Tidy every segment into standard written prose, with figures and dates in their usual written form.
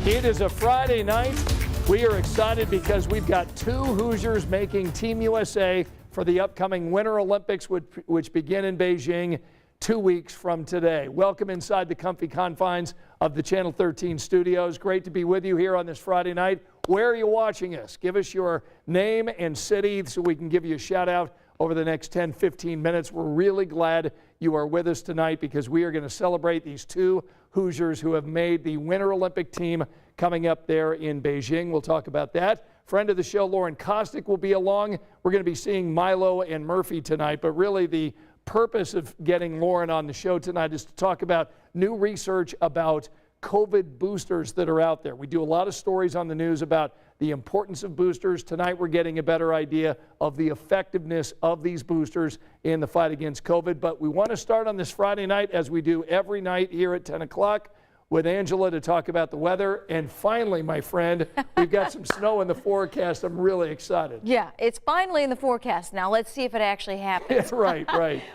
It is a Friday night. We are excited because we've got two Hoosiers making Team USA for the upcoming Winter Olympics, which begin in Beijing 2 weeks from today. Welcome inside the comfy confines of the Channel 13 studios. Great to be with you here on this Friday night. Where are you watching us? Give us your name and city so we can give you a shout out over the next 10-15 minutes. We're really glad you are with us tonight because we are going to celebrate these two Hoosiers who have made the Winter Olympic team coming up there in Beijing. We'll talk about that. Friend of the show, Lauren Kostick, will be along. We're going to be seeing Milo and Murphy tonight, but really the purpose of getting Lauren on the show tonight is to talk about new research about COVID boosters that are out there. We do a lot of stories on the news about the importance of boosters. Tonight we're getting a better idea of the effectiveness of these boosters in the fight against COVID. But we want to start on this Friday night, as we do every night here at 10 o'clock, with Angela to talk about the weather. And finally, my friend, we've got some snow in the forecast. I'm really excited. Yeah, it's finally in the forecast now. Let's see if it actually happens. Right.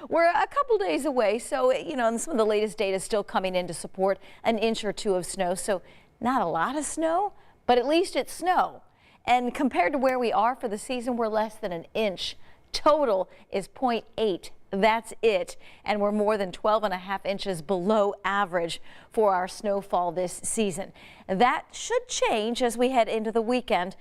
We're a couple days away, so, you know, and some of the latest data is still coming in to support an inch or two of snow. So not a lot of snow, but at least it's snow. And compared to where we are for the season, we're less than an inch. Total is 0.8. That's it. And we're more than 12.5 inches below average for our snowfall this season. That should change as we head into the weekend.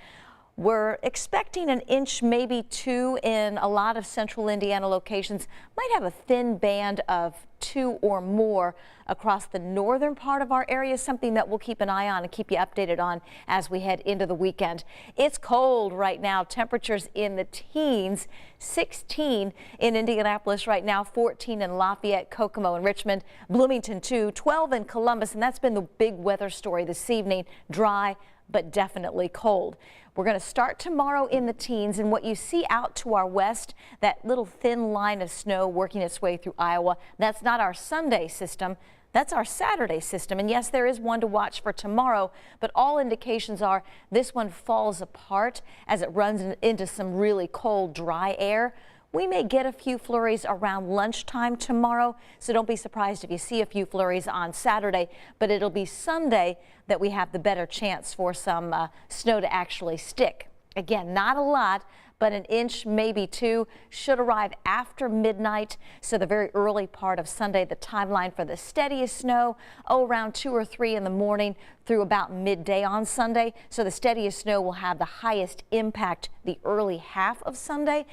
We're expecting an inch, maybe two in a lot of central Indiana locations. Might have a thin band of 2 or more across the northern part of our area, something that we'll keep an eye on and keep you updated on as we head into the weekend. It's cold right now. Temperatures in the teens, 16 in Indianapolis right now, 14 in Lafayette, Kokomo, and Richmond, Bloomington too, 12 in Columbus, and that's been the big weather story this evening. Dry, but definitely cold. We're going to start tomorrow in the teens, and what you see out to our west, that little thin line of snow working its way through Iowa, that's not our Sunday system. That's our Saturday system. And yes, there is one to watch for tomorrow, but all indications are this one falls apart as it runs into some really cold, dry air. We may get a few flurries around lunchtime tomorrow, so don't be surprised if you see a few flurries on Saturday, but it'll be Sunday that we have the better chance for some snow to actually stick. Again, not a lot, but an inch, maybe two, should arrive after midnight. So the very early part of Sunday, the timeline for the steadiest snow, around 2 or 3 in the morning through about midday on Sunday. So the steadiest snow will have the highest impact the early half of Sunday.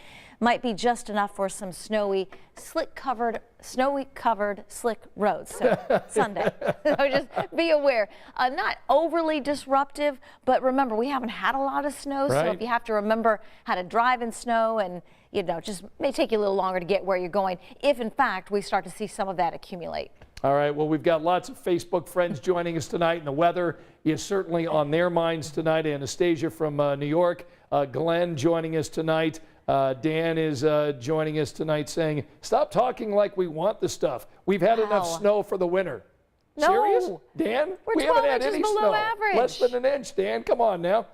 Might be just enough for some snowy covered slick roads. So Sunday. So just be aware. Not overly disruptive, but remember, we haven't had a lot of snow. Right. So if you have to remember how to drive in snow, and you know, just may take you a little longer to get where you're going, if in fact we start to see some of that accumulate. All right, well, we've got lots of Facebook friends joining us tonight, and the weather is certainly on their minds tonight. Anastasia from New York, Glenn joining us tonight. Dan is joining us tonight saying, stop talking like we want the stuff. We've had enough snow for the winter. No. Serious? Dan? We're we 12 haven't had inches any below snow. average. Less than an inch, Dan. Come on now.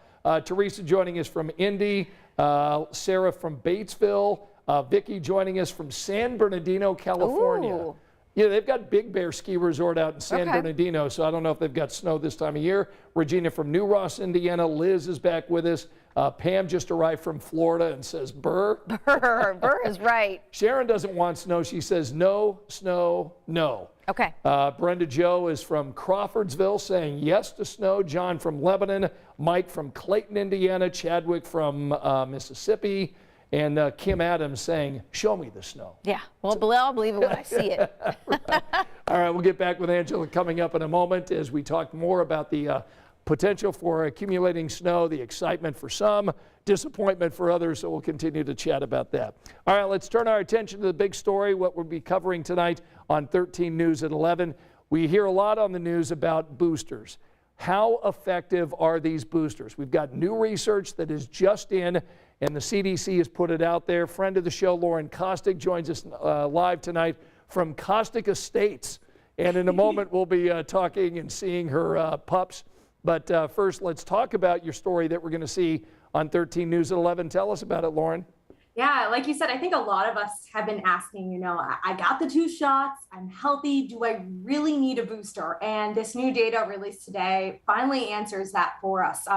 Teresa joining us from Indy. Sarah from Batesville. Vicki joining us from San Bernardino, California. Ooh. Yeah, they've got Big Bear Ski Resort out in San Bernardino, so I don't know if they've got snow this time of year. Regina from New Ross, Indiana. Liz is back with us. Pam just arrived from Florida and says, Burr. Burr is right. Sharon doesn't want snow. She says, no, snow, no. Okay. Brenda Joe is from Crawfordsville saying yes to snow. John from Lebanon. Mike from Clayton, Indiana. Chadwick from Mississippi. And Kim Adams saying, show me the snow. Yeah, well, I'll believe it when I see it. Right. All right, we'll get back with Angela coming up in a moment as we talk more about the potential for accumulating snow, the excitement for some, disappointment for others, so we'll continue to chat about that. All right, let's turn our attention to the big story, what we'll be covering tonight on 13 News at 11. We hear a lot on the news about boosters. How effective are these boosters? We've got new research that is just in, and the CDC has put it out there. Friend of the show, Lauren Kostick, joins us live tonight from Kostick Estates. And in a moment, we'll be talking and seeing her pups. But first, let's talk about your story that we're going to see on 13 News at 11. Tell us about it, Lauren. Yeah, like you said, I think a lot of us have been asking, I got the 2 shots, I'm healthy, do I really need a booster? And this new data released today finally answers that for us.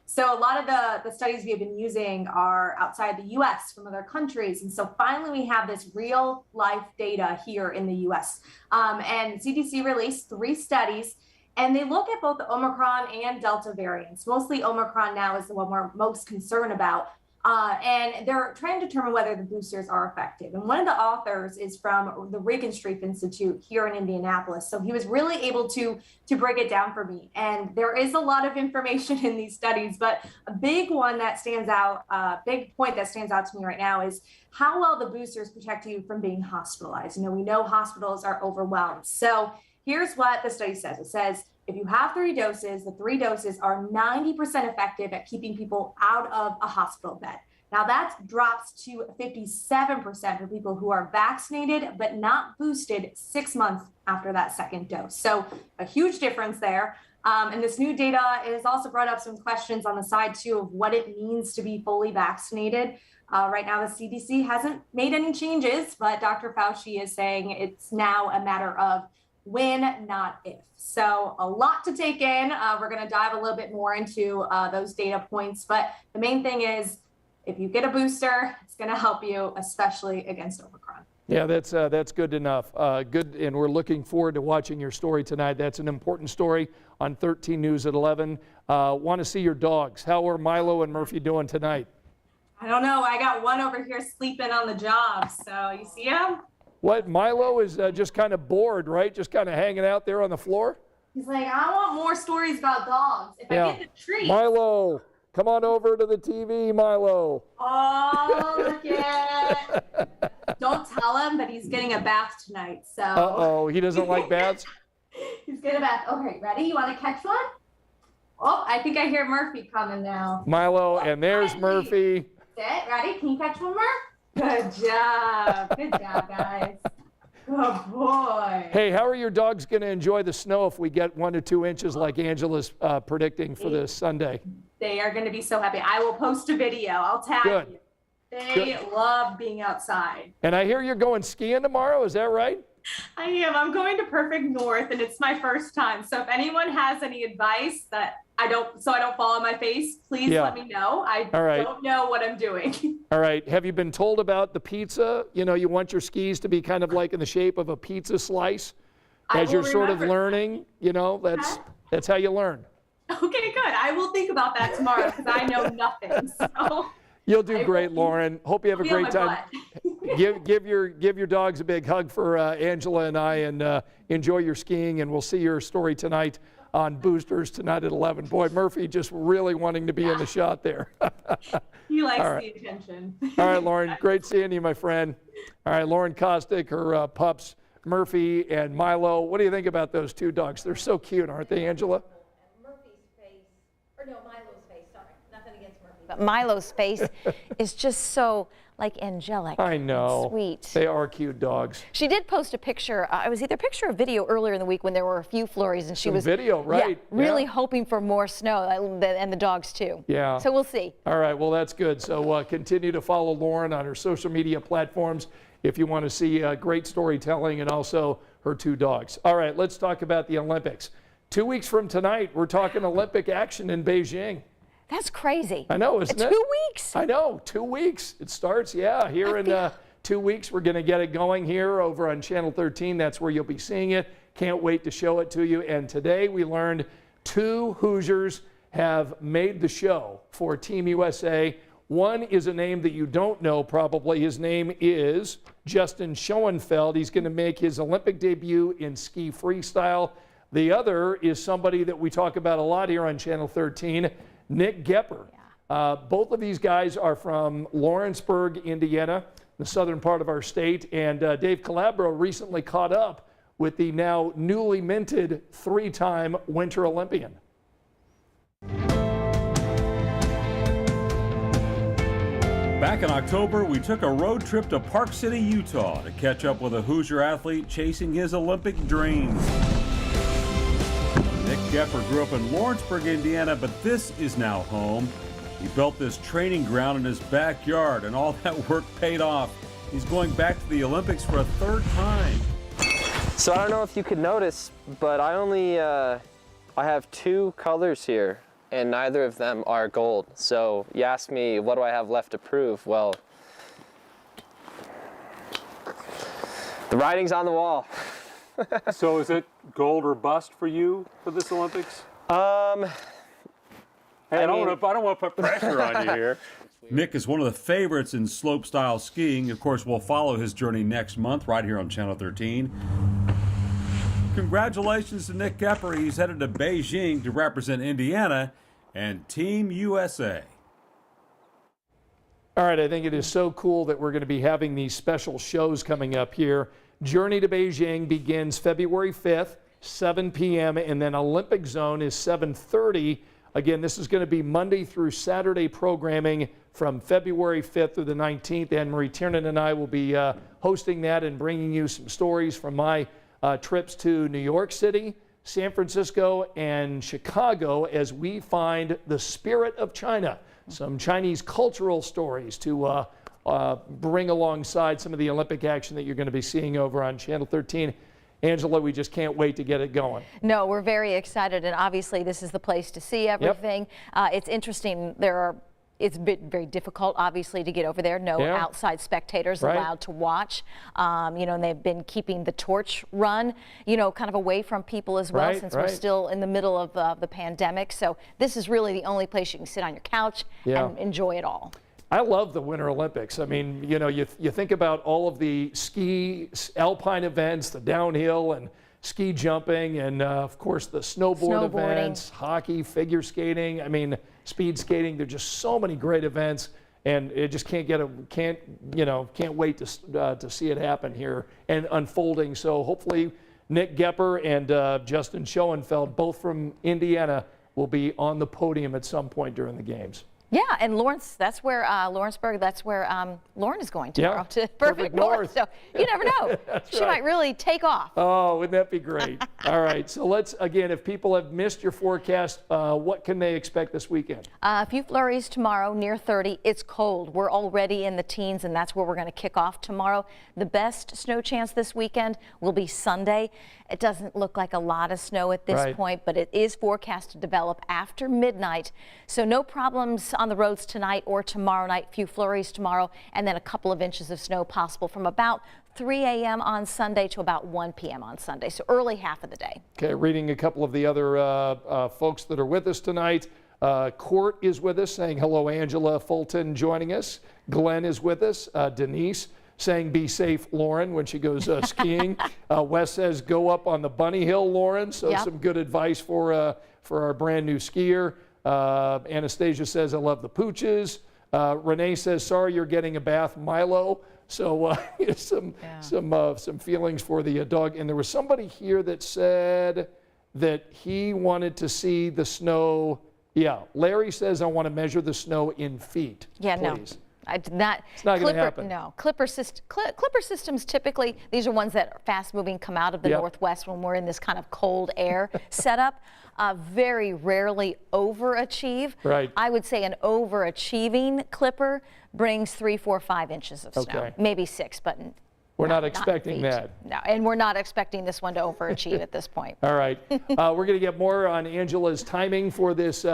So a lot of the studies we have been using are outside the US from other countries. And so finally we have this real life data here in the US. And CDC released 3 studies. And they look at both the Omicron and Delta variants. Mostly Omicron now is the one we're most concerned about. And they're trying to determine whether the boosters are effective. And one of the authors is from the Regenstrief Institute here in Indianapolis. So he was really able to break it down for me. And there is a lot of information in these studies, but a big one that stands out, big point that stands out to me right now is how well the boosters protect you from being hospitalized. We know hospitals are overwhelmed. So here's what the study says. It says, if you have 3 doses, the 3 doses are 90% effective at keeping people out of a hospital bed. Now that drops to 57% for people who are vaccinated but not boosted 6 months after that 2nd dose. So a huge difference there. And this new data has also brought up some questions on the side too of what it means to be fully vaccinated. Right now, the CDC hasn't made any changes, but Dr. Fauci is saying it's now a matter of when, not if. So a lot to take in. We're going to dive a little bit more into those data points. But the main thing is, if you get a booster, it's going to help you, especially against Omicron. Yeah, that's good enough. Good, and we're looking forward to watching your story tonight. That's an important story on 13 News at 11. Want to see your dogs. How are Milo and Murphy doing tonight? I don't know. I got one over here sleeping on the job. So you see him? What, Milo is just kind of bored, right? Just kind of hanging out there on the floor? He's like, I want more stories about dogs. If I get the treat. Milo, come on over to the TV, Milo. Oh, look at Don't tell him, but he's getting a bath tonight. So. Uh-oh, he doesn't like baths? He's getting a bath. Okay, ready? You want to catch one? Oh, I think I hear Murphy coming now. Milo, and there's Murphy. Sit, ready? Can you catch one, Murph? Good job. Good job, guys. Good boy. Hey, how are your dogs going to enjoy the snow if we get 1 to 2 inches like Angela's predicting for this Sunday? They are going to be so happy. I will post a video. I'll tag you. They love being outside. And I hear you're going skiing tomorrow. Is that right? I am. I'm going to Perfect North, and it's my first time. So if anyone has any advice that I don't fall on my face, please let me know. I don't know what I'm doing. All right. Have you been told about the pizza? You want your skis to be kind of like in the shape of a pizza slice as you're sort of learning. That's how you learn. Okay, good. I will think about that tomorrow because I know nothing. So. You'll do great, Lauren. Hope you have a great time. Give your dogs a big hug for Angela and I, and enjoy your skiing. And we'll see your story tonight on Boosters tonight at 11. Boy, Murphy just really wanting to be in the shot there. He likes the attention. All right, Lauren. Great seeing you, my friend. All right, Lauren Kostick, her pups, Murphy and Milo. What do you think about those 2 dogs? They're so cute, aren't they, Angela? But Milo's face is just so angelic. I know. And sweet. They are cute dogs. She did post a picture. It was either a picture or video earlier in the week when there were a few flurries, and she was really hoping for more snow, and the dogs too. Yeah. So we'll see. All right. Well, that's good. So continue to follow Lauren on her social media platforms if you want to see great storytelling and also her 2 dogs. All right. Let's talk about the Olympics. 2 weeks from tonight, we're talking Olympic action in Beijing. That's crazy. I know, isn't it? 2 weeks. I know, 2 weeks. It starts, here in 2 weeks. We're going to get it going here over on Channel 13. That's where you'll be seeing it. Can't wait to show it to you. And today we learned 2 Hoosiers have made the show for Team USA. One is a name that you don't know probably. His name is Justin Schoenfeld. He's going to make his Olympic debut in ski freestyle. The other is somebody that we talk about a lot here on Channel 13, Nick Gepper. Both of these guys are from Lawrenceburg, Indiana, the southern part of our state. And Dave Calabro recently caught up with the now newly minted 3-time Winter Olympian. Back in October, we took a road trip to Park City, Utah to catch up with a Hoosier athlete chasing his Olympic dreams. Nick Gepper grew up in Lawrenceburg, Indiana, but this is now home. He built this training ground in his backyard, and all that work paid off. He's going back to the Olympics for a third time. So I don't know if you could notice, but I have 2 colors here, and neither of them are gold. So you asked me, what do I have left to prove? Well, the writing's on the wall. So is it gold or bust for you for this Olympics? Hey, I don't want to put pressure on you here. Nick is one of the favorites in slopestyle skiing. Of course, we'll follow his journey next month right here on Channel 13. Congratulations to Nick Gepper. He's headed to Beijing to represent Indiana and Team USA. All right, I think it is so cool that we're going to be having these special shows coming up here. Journey to Beijing begins February 5th, 7 p.m., and then Olympic Zone is 7:30. Again, this is going to be Monday through Saturday programming from February 5th through the 19th. Anne-Marie Tiernan and I will be hosting that and bringing you some stories from my trips to New York City, San Francisco, and Chicago as we find the spirit of China. Some Chinese cultural stories to bring alongside some of the Olympic action that you're going to be seeing over on Channel 13. Angela, we just can't wait to get it going. No, we're very excited, and obviously this is the place to see everything. Yep. It's interesting. It's been very difficult, obviously, to get over there. No outside spectators allowed to watch. And they've been keeping the torch run, kind of away from people as well, since we're still in the middle of the pandemic. So this is really the only place you can sit on your couch and enjoy it all. I love the Winter Olympics. I mean, you think about all of the ski, alpine events, the downhill and ski jumping, and of course the snowboard events, hockey, figure skating. I mean, speed skating. There's just so many great events, and it just can't wait to see it happen here and unfolding. So hopefully, Nick Gepper and Justin Schoenfeld, both from Indiana, will be on the podium at some point during the games. Yeah, and Lawrence, that's where Lawrenceburg, that's where Lauren is going tomorrow to Perfect North. So you never know. She might really take off. Oh, wouldn't that be great? All right, so let's, again, if people have missed your forecast, what can they expect this weekend? A few flurries tomorrow, near 30. It's cold. We're already in the teens, and that's where we're going to kick off tomorrow. The best snow chance this weekend will be Sunday. It doesn't look like a lot of snow at this point, but it is forecast to develop after midnight. So no problems on the roads tonight or tomorrow night. Few flurries tomorrow, and then a couple of inches of snow possible from about 3 a.m. on Sunday to about 1 p.m. on Sunday. So early half of the day. Okay, reading a couple of the other folks that are with us tonight. Court is with us saying hello. Angela Fulton joining us. Glenn is with us. Denise saying be safe, Lauren, when she goes skiing. Wes says go up on the bunny hill, Lauren. So some good advice for our brand new skier. Anastasia says I love the pooches. Renee says sorry you're getting a bath, Milo. So some feelings for the dog. And there was somebody here that said that he wanted to see the snow. Yeah, Larry says I want to measure the snow in feet. Yeah, please. No. I did not. It's not going to happen. No. Clipper systems typically, these are ones that are fast moving, come out of the northwest when we're in this kind of cold air setup. Very rarely overachieve. Right. I would say an overachieving Clipper brings 3, 4, 5 inches of snow. Maybe 6, but we're not expecting that. No, and we're not expecting this one to overachieve at this point. All right. We're going to get more on Angela's timing for this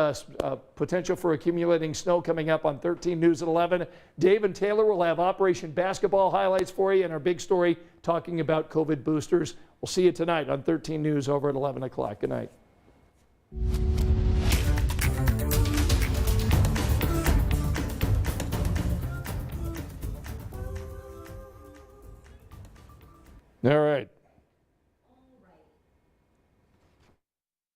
potential for accumulating snow coming up on 13 News at 11. Dave and Taylor will have Operation Basketball highlights for you and our big story talking about COVID boosters. We'll see you tonight on 13 News over at 11 o'clock. Good night. All right.